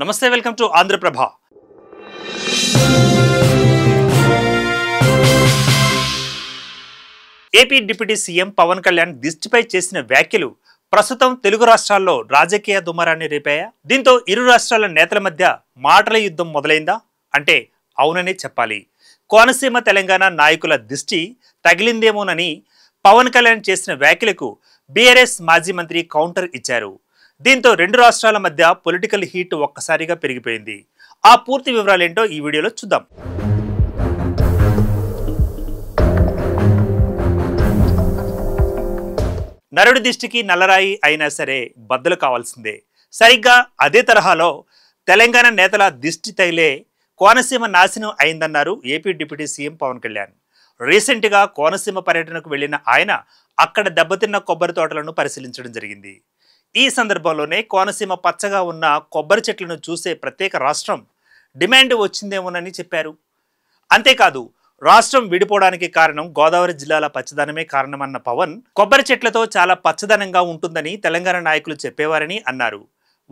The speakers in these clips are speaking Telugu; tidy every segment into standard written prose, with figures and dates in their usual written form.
నమస్తే, welcome to Andhra Prabha. AP deputy CM Pawan Kalyan దిష్టిపై చేసిన వ్యాఖ్యలు ప్రస్తుతం తెలుగు రాష్ట్రాల్లో రాజకీయ దుమారాన్ని రేపాయా? దీంతో ఇరు రాష్ట్రాల నేతల మధ్య మాటల యుద్ధం మొదలైందా అంటే అవుననే చెప్పాలి. కోనసీమ తెలంగాణ నాయకుల దిష్టి తగిలిందేమోనని పవన్ కళ్యాణ్ చేసిన వ్యాఖ్యలకు బీఆర్ఎస్ మాజీ మంత్రి కౌంటర్ ఇచ్చారు. దీంతో రెండు రాష్ట్రాల మధ్య పొలిటికల్ హీట్ ఒక్కసారిగా పెరిగిపోయింది. ఆ పూర్తి వివరాలేంటో ఈ వీడియోలో చూద్దాం. నరుడి దిష్టికి నల్లరాయి అయినా సరే బద్దలు కావాల్సిందే. సరిగ్గా అదే తరహాలో తెలంగాణ నేతల దిష్టి తగిలే కోనసీమ నాశనం అయిందన్నారు AP deputy CM Pawan Kalyan. రీసెంట్గా కోనసీమ పర్యటనకు వెళ్లిన ఆయన అక్కడ దెబ్బతిన్న కొబ్బరి తోటలను పరిశీలించడం జరిగింది. ఈ సందర్భంలోనే కోనసీమ పచ్చగా ఉన్న కొబ్బరి చెట్లను చూసే ప్రత్యేక రాష్ట్రం డిమాండ్ వచ్చిందేమోనని చెప్పారు. అంతేకాదు, రాష్ట్రం విడిపోవడానికి కారణం గోదావరి జిల్లాల పచ్చదనమే కారణమన్న పవన్, కొబ్బరి చెట్లతో చాలా పచ్చదనంగా ఉంటుందని తెలంగాణ నాయకులు చెప్పేవారని అన్నారు.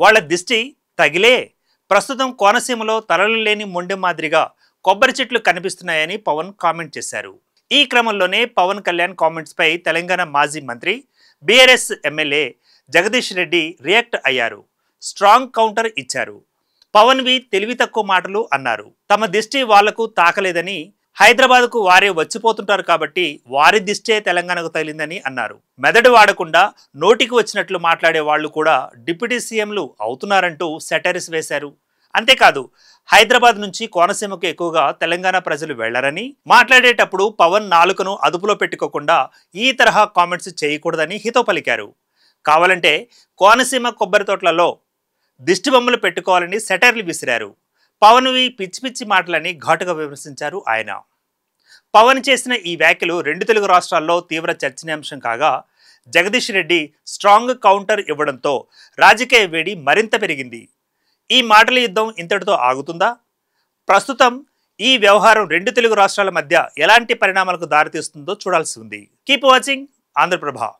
వాళ్ల దిష్టి తగిలే ప్రస్తుతం కోనసీమలో తలలు లేని మొండెం మాదిరిగా కొబ్బరి చెట్లు కనిపిస్తున్నాయని పవన్ కామెంట్ చేశారు. ఈ క్రమంలోనే పవన్ కళ్యాణ్ కామెంట్స్ పై తెలంగాణ మాజీ మంత్రి, BRS MLA Jagadish Reddy react అయ్యారు. స్ట్రాంగ్ కౌంటర్ ఇచ్చారు. పవన్వి తెలివి తక్కువ మాటలు అన్నారు. తమ దిష్టి వాళ్లకు తాకలేదని, హైదరాబాద్కు వారే వచ్చిపోతుంటారు కాబట్టి వారి దిష్టే తెలంగాణకు తగిలిందని అన్నారు. మెదడు వాడకుండా నోటికి వచ్చినట్లు మాట్లాడే వాళ్లు కూడా డిప్యూటీ సీఎంలు అవుతున్నారంటూ సెటైర్స్ వేశారు. అంతేకాదు, హైదరాబాద్ నుంచి కోనసీమకు ఎక్కువగా తెలంగాణ ప్రజలు వెళ్లరని, మాట్లాడేటప్పుడు పవన్ నాలుకను అదుపులో పెట్టుకోకుండా ఈ తరహా కామెంట్స్ చేయకూడదని హితో పలికారు. కావాలంటే కోనసీమ కొబ్బరి తోటలలో దిష్టి బొమ్మలు పెట్టుకోవాలని సెటైర్లు విసిరారు. పవన్వి పిచ్చి పిచ్చి మాటలని ఘాటుగా విమర్శించారు ఆయన. పవన్ చేసిన ఈ వ్యాఖ్యలు రెండు తెలుగు రాష్ట్రాల్లో తీవ్ర చర్చనీయాంశం కాగా, జగదీష్ రెడ్డి స్ట్రాంగ్ కౌంటర్ ఇవ్వడంతో రాజకీయ వేడి మరింత పెరిగింది. ఈ మాటల యుద్ధం ఇంతటితో ఆగుతుందా? ప్రస్తుతం ఈ వ్యవహారం రెండు తెలుగు రాష్ట్రాల మధ్య ఎలాంటి పరిణామాలకు దారితీస్తుందో చూడాల్సి ఉంది. Keep watching Andhraprabha.